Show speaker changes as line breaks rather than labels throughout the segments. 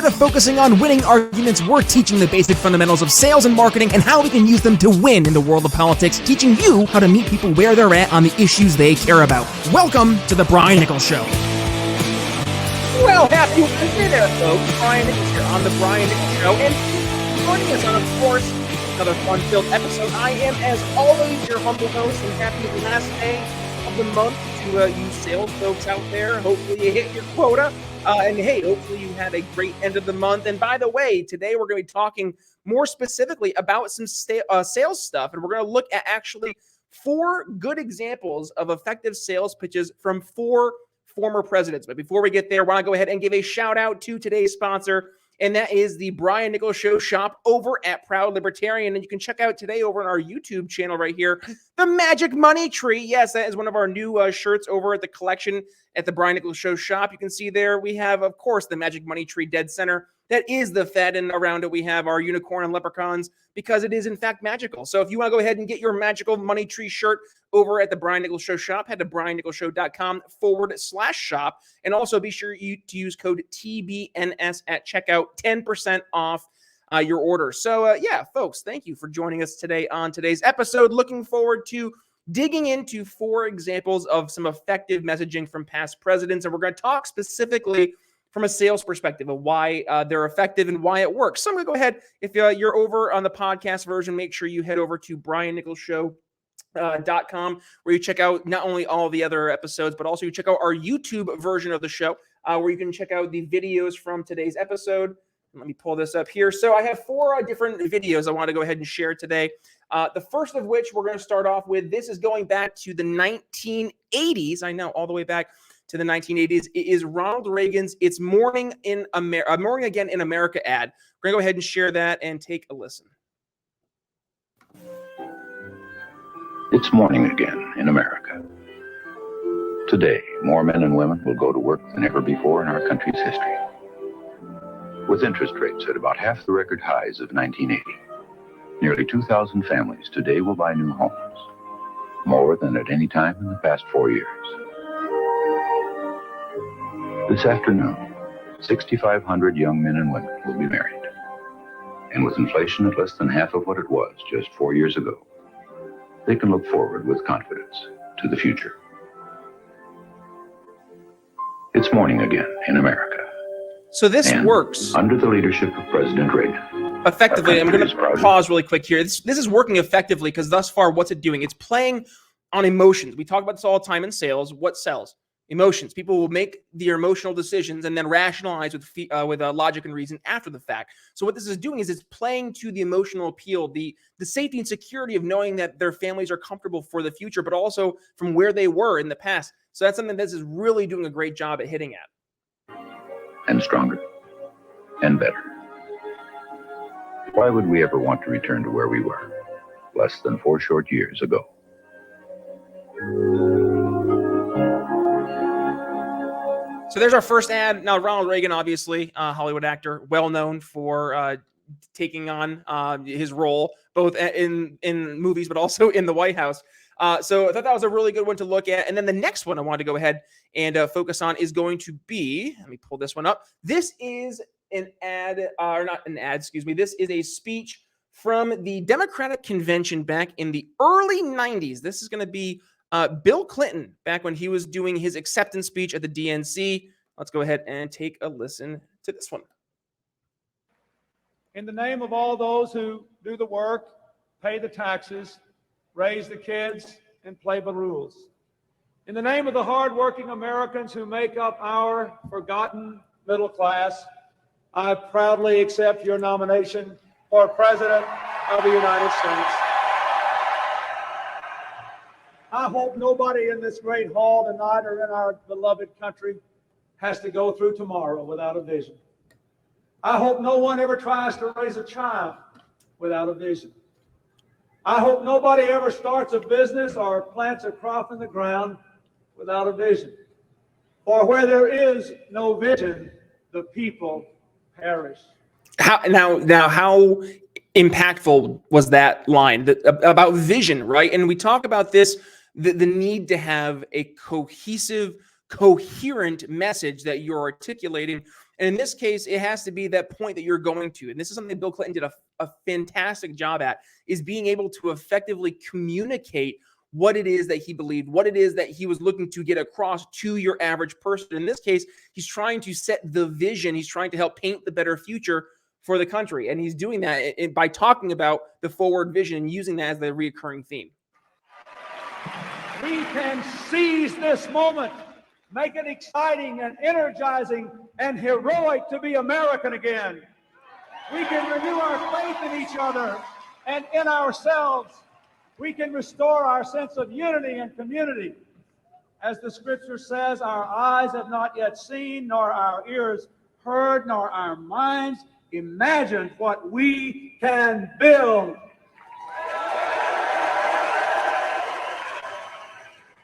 Instead of focusing on winning arguments, we're teaching the basic fundamentals of sales and marketing and how we can use them to win in the world of politics, teaching you how to meet people where they're at on the issues they care about. Welcome to The Brian Nichols Show.
Well, happy Wednesday there, folks. Brian Nichols here on The Brian Nichols Show. And joining us on, of course, another fun-filled episode. I am, as always, your humble host, and happy last day of the month to you sales folks out there. Hopefully you hit your quota. And hey, hopefully you had a great end of the month. And by the way, today we're going to be talking more specifically about some sales stuff. And we're going to look at actually 4 good examples of effective sales pitches from 4 former presidents. But before we get there, I want to go ahead and give a shout out to today's sponsor, and that is the Brian Nichols Show shop over at Proud Libertarian. And you can check out today over on our YouTube channel right here, the Magic Money Tree. Yes, that is one of our new shirts over at the collection at the Brian Nichols Show shop. You can see there we have, of course, the Magic Money Tree dead center. That is the Fed, and around it we have our unicorn and leprechauns because it is in fact magical. So if you want to go ahead and get your magical money tree shirt over at the Brian Nichols Show shop, head to briannicholsshow.com/shop, and also be sure to use code TBNS at checkout, 10% off your order. So yeah, folks, thank you for joining us today on today's episode. Looking forward to digging into 4 examples of some effective messaging from past presidents, and we're going to talk specifically from a sales perspective of why they're effective and why it works. So I'm going to go ahead, if you're over on the podcast version, make sure you head over to briannicholsshow.com, where you check out not only all the other episodes, but also you check out our YouTube version of the show, where you can check out the videos from today's episode. Let me pull this up here. So I have 4 different videos I want to go ahead and share today. The first of which we're going to start off with. This is going back to the 1980s. I know, all the way back to the 1980s. It is Ronald Reagan's "It's Morning Again in America" ad. We're going to go ahead and share that and take a listen.
It's morning again in America. Today, more men and women will go to work than ever before in our country's history. With interest rates at about half the record highs of 1980, nearly 2,000 families today will buy new homes, more than at any time in the past 4 years. This afternoon, 6,500 young men and women will be married. And with inflation at less than half of what it was just 4 years ago, they can look forward with confidence to the future. It's morning again in America.
So this
and
works
under the leadership of President Reagan.
Effectively. I'm going to pause really quick here. This is working effectively because thus far, what's it doing? It's playing on emotions. We talk about this all the time in sales. What sells? Emotions. People will make their emotional decisions and then rationalize with logic and reason after the fact. So what this is doing is it's playing to the emotional appeal, the safety and security of knowing that their families are comfortable for the future, but also from where they were in the past. So that's something this is really doing a great job at hitting at.
And stronger and better. Why would we ever want to return to where we were less than 4 short years ago?
So there's our first ad. Now, Ronald Reagan, obviously, Hollywood actor, well known for taking on his role both in movies, but also in the White House. So I thought that was a really good one to look at. And then the next one I wanted to go ahead and focus on is going to be, let me pull this one up. This is an ad, or not an ad, excuse me. This is a speech from the Democratic Convention back in the early 90s. This is going to be Bill Clinton back when he was doing his acceptance speech at the DNC. Let's go ahead and take a listen to this one.
In the name of all those who do the work, pay the taxes, raise the kids, and play the rules. In the name of the hardworking Americans who make up our forgotten middle class, I proudly accept your nomination for President of the United States. I hope nobody in this great hall tonight or in our beloved country has to go through tomorrow without a vision. I hope no one ever tries to raise a child without a vision. I hope nobody ever starts a business or plants a crop in the ground without a vision. For where there is no vision, the people perish.
How impactful was that line about vision, right? And we talk about this, the need to have a cohesive, coherent message that you're articulating.
And in this case, it has to be that point that you're going to. And this is something that Bill Clinton did a fantastic job at, is being able to effectively communicate what it is that he believed, what it is that he was looking to get across to your average person. In this case, he's trying to set the vision. He's trying to help paint the better future for the country. And he's doing that by talking about the forward vision and using that as the recurring theme.
We can seize this moment, make it exciting and energizing and heroic to be American again. We can renew our faith in each other and in ourselves. We can restore our sense of unity and community. As the scripture says, our eyes have not yet seen, nor our ears heard, nor our minds imagined what we can build.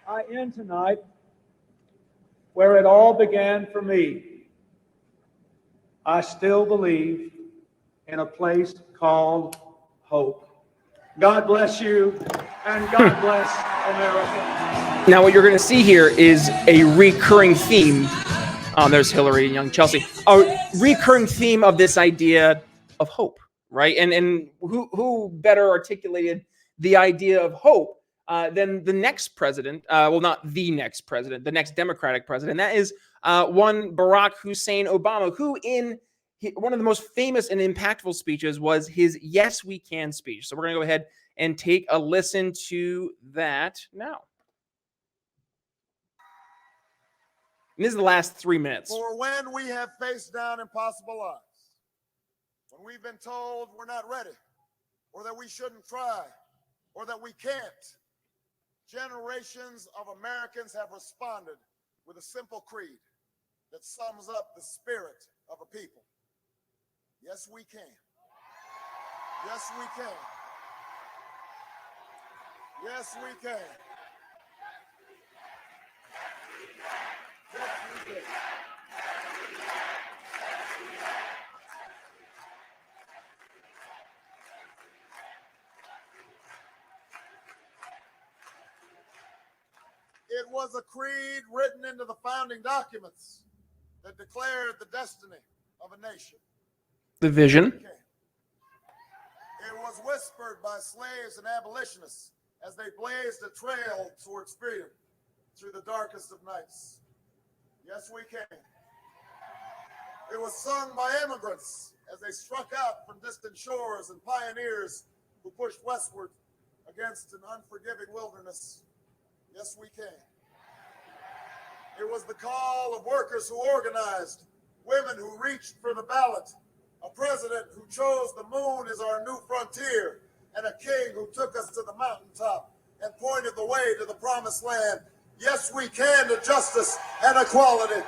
I end tonight where it all began for me. I still believe in a place called hope. God bless you, and God bless America.
Now, what you're going to see here is a recurring theme. There's Hillary and young Chelsea. A recurring theme of this idea of hope, right? And who better articulated the idea of hope than the next president? Well, not the next president, the next Democratic president. That is one Barack Hussein Obama, who one of the most famous and impactful speeches was his "Yes, We Can" speech. So we're going to go ahead and take a listen to that now. And this is the last 3 minutes.
For when we have faced down impossible odds, when we've been told we're not ready, or that we shouldn't try, or that we can't, generations of Americans have responded with a simple creed that sums up the spirit of a people. Yes, we can. Yes, we can. Yes, we can. Yes, we can. It was a creed written into the founding documents that declared the destiny of a nation.
The vision.
It was whispered by slaves and abolitionists as they blazed a trail towards freedom through the darkest of nights. Yes, we can. It was sung by immigrants as they struck out from distant shores and pioneers who pushed westward against an unforgiving wilderness. Yes, we can. It was the call of workers who organized, women who reached for the ballot, a president who chose the moon as our new frontier, and a king who took us to the mountaintop and pointed the way to the promised land. Yes, we can to justice and equality.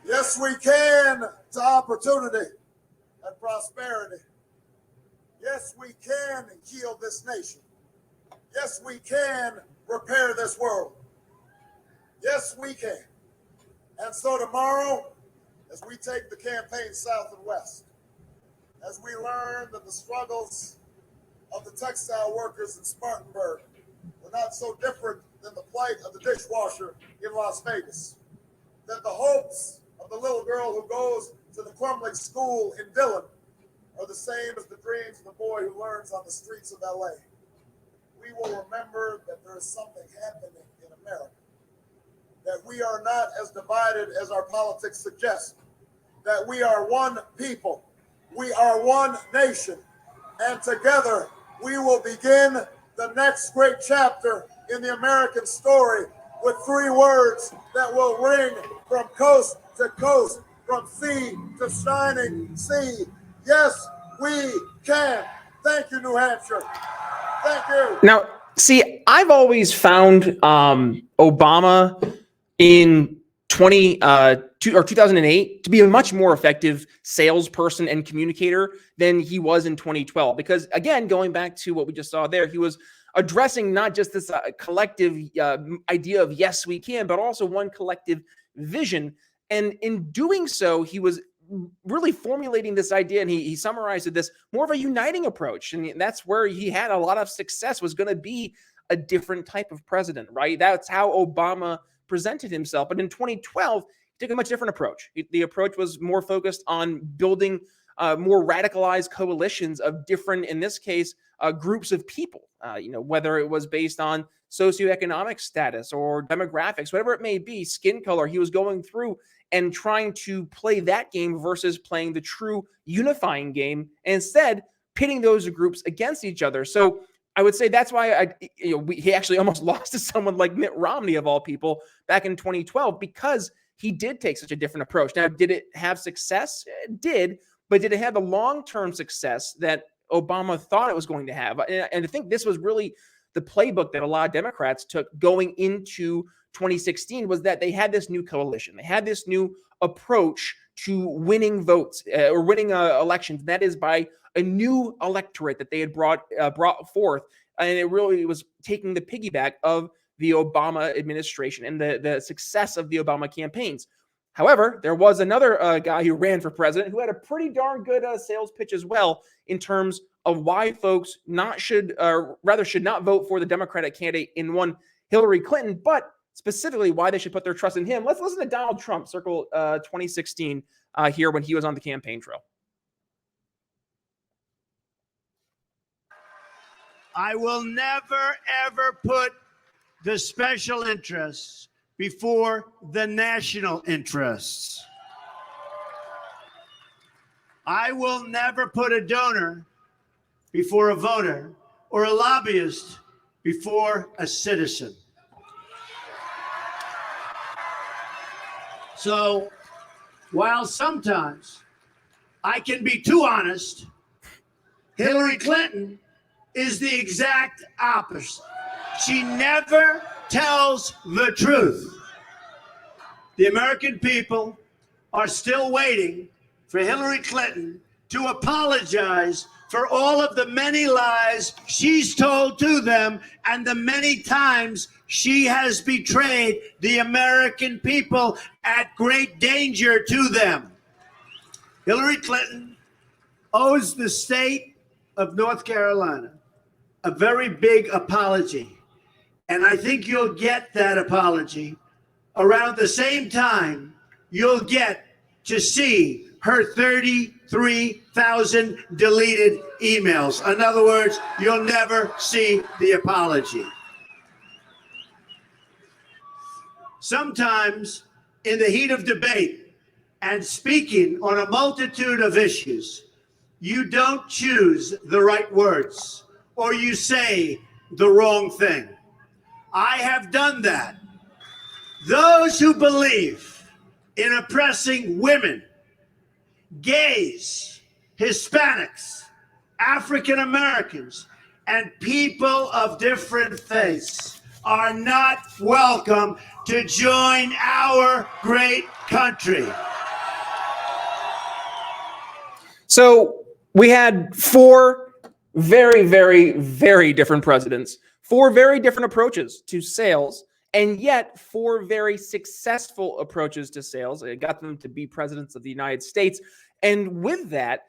Yes, we can to opportunity and prosperity. Yes, we can heal this nation. Yes, we can repair this world. Yes, we can. And so tomorrow, as we take the campaign south and west, as we learn that the struggles of the textile workers in Spartanburg were not so different than the plight of the dishwasher in Las Vegas, that the hopes of the little girl who goes to the crumbling school in Dillon are the same as the dreams of the boy who learns on the streets of LA. We will remember that there is something happening in America, that we are not as divided as our politics suggest, that we are one people, we are one nation, and together we will begin the next great chapter in the American story with 3 words that will ring from coast to coast, from sea to shining sea. Yes, we can. Thank you, New Hampshire. Thank you.
Now, see, I've always found Obama in 2008 to be a much more effective salesperson and communicator than he was in 2012. Because again, going back to what we just saw there, he was
addressing not just this collective idea of yes, we can, but also one collective vision. And in doing so, he was really formulating this idea, and he summarized it this more of a uniting approach. And that's where he had a lot of success, was going to be a different type of president, right? That's how Obama presented himself. But in 2012, he took a much different approach. The approach was more focused on building more radicalized coalitions of different, in this case, groups of people, whether it was based on socioeconomic status or demographics, whatever it may be, skin color. He was going through and trying to play that game versus playing the true unifying game, and instead pitting those groups against each other. So I would say that's why he actually almost lost to someone like Mitt Romney, of all people, back in 2012, because he did take such a different approach. Now, did it have success? It did, but did it have the long-term success that Obama thought it was going to have? And I think this was really the playbook that a lot of Democrats took going into 2016, was that they had this new coalition. They had this new approach to winning votes or winning elections. That is by a new electorate that they had brought forth. And it really was taking the piggyback of the Obama administration and the success of the Obama campaigns. However, there was another guy who ran for president who had a pretty darn good sales pitch as well, in terms of why folks should not vote for the Democratic candidate in one Hillary Clinton, but specifically why they should put their trust in him. Let's listen to Donald Trump circle 2016 here when he was on the campaign trail.
I will never, ever put the special interests before the national interests. I will never put a donor before a voter or a lobbyist before a citizen. So while sometimes I can be too honest, Hillary Clinton is the exact opposite. She never tells the truth. The American people are still waiting for Hillary Clinton to apologize for all of the many lies she's told to them and the many times she has betrayed the American people at great danger to them. Hillary Clinton owes the state of North Carolina a very big apology. And I think you'll get that apology around the same time you'll get to see her 33,000 deleted emails. In other words, you'll never see the apology. Sometimes in the heat of debate and speaking on a multitude of issues, you don't choose the right words or you say the wrong thing. I have done that. Those who believe in oppressing women, gays, Hispanics, African Americans, and people of different faiths are not welcome to join our great country.
So we had four very, very, very different presidents, four very different approaches to sales, and yet four very successful approaches to sales. It got them to be presidents of the United States. And with that,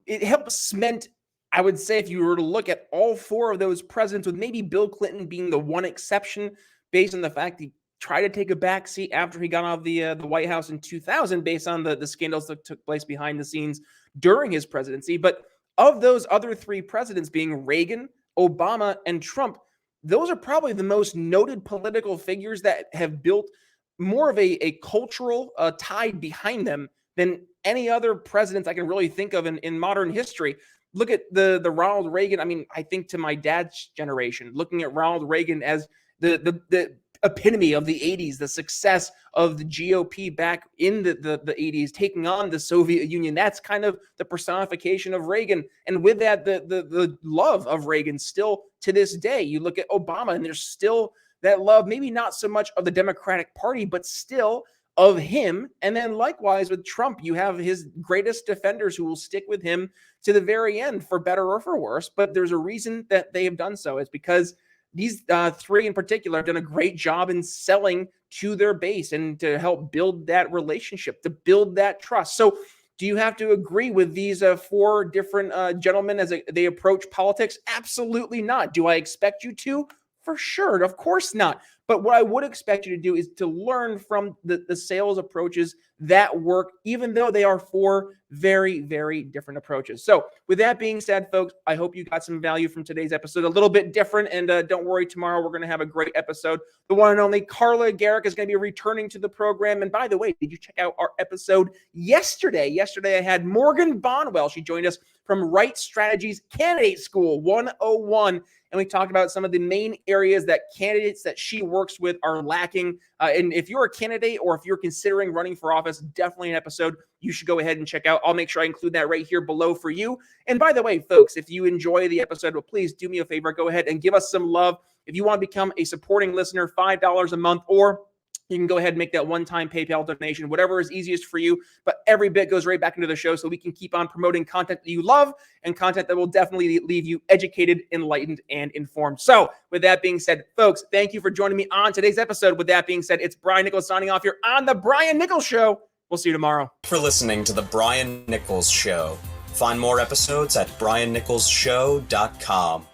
it helped cement, I would say, if you were to look at all four of those presidents, with maybe Bill Clinton being the one exception, based on the fact he tried to take a backseat after he got out of the White House in 2000, based on the scandals that took place behind the scenes during his presidency. But of those other three presidents, being Reagan, Obama, and Trump, those are probably the most noted political figures that have built more of a cultural tide behind them than any other presidents I can really think of in modern history. Look at the Ronald Reagan. I mean, I think to my dad's generation, looking at Ronald Reagan as the epitome of the 80s, the success of the GOP back in the 80s, taking on the Soviet Union. That's kind of the personification of Reagan. And with that, the love of Reagan still to this day. You look at Obama and there's still that love, maybe not so much of the Democratic Party, but still of him. And then likewise with Trump, you have his greatest defenders who will stick with him to the very end, for better or for worse. But there's a reason that they have done so. It's because these three in particular have done a great job in selling to their base and to help build that relationship, to build that trust. So do you have to agree with these four different gentlemen as they approach politics? Absolutely not. Do I expect you to? For sure. Of course not. But what I would expect you to do is to learn from the sales approaches that work, even though they are four very, very different approaches. So with that being said, folks, I hope you got some value from today's episode. A little bit different. And don't worry, tomorrow we're going to have a great episode. The one and only Carla Garrick is going to be returning to the program. And by the way, did you check out our episode yesterday? Yesterday, I had Morgan Bonwell. She joined us from Right Strategies Candidate School 101. And we talked about some of the main areas that candidates that she works with are lacking. And if you're a candidate or if you're considering running for office, definitely an episode you should go ahead and check out. I'll make sure I include that right here below for you. And by the way, folks, if you enjoy the episode, well, please do me a favor. Go ahead and give us some love. If you want to become a supporting listener, $5 a month, or you can go ahead and make that one-time PayPal donation, whatever is easiest for you. But every bit goes right back into the show so we can keep on promoting content that you love and content that will definitely leave you educated, enlightened, and informed. So with that being said, folks, thank you for joining me on today's episode. With that being said, it's Brian Nichols signing off here on The Brian Nichols Show. We'll see you tomorrow.
For listening to The Brian Nichols Show. Find more episodes at briannicholsshow.com.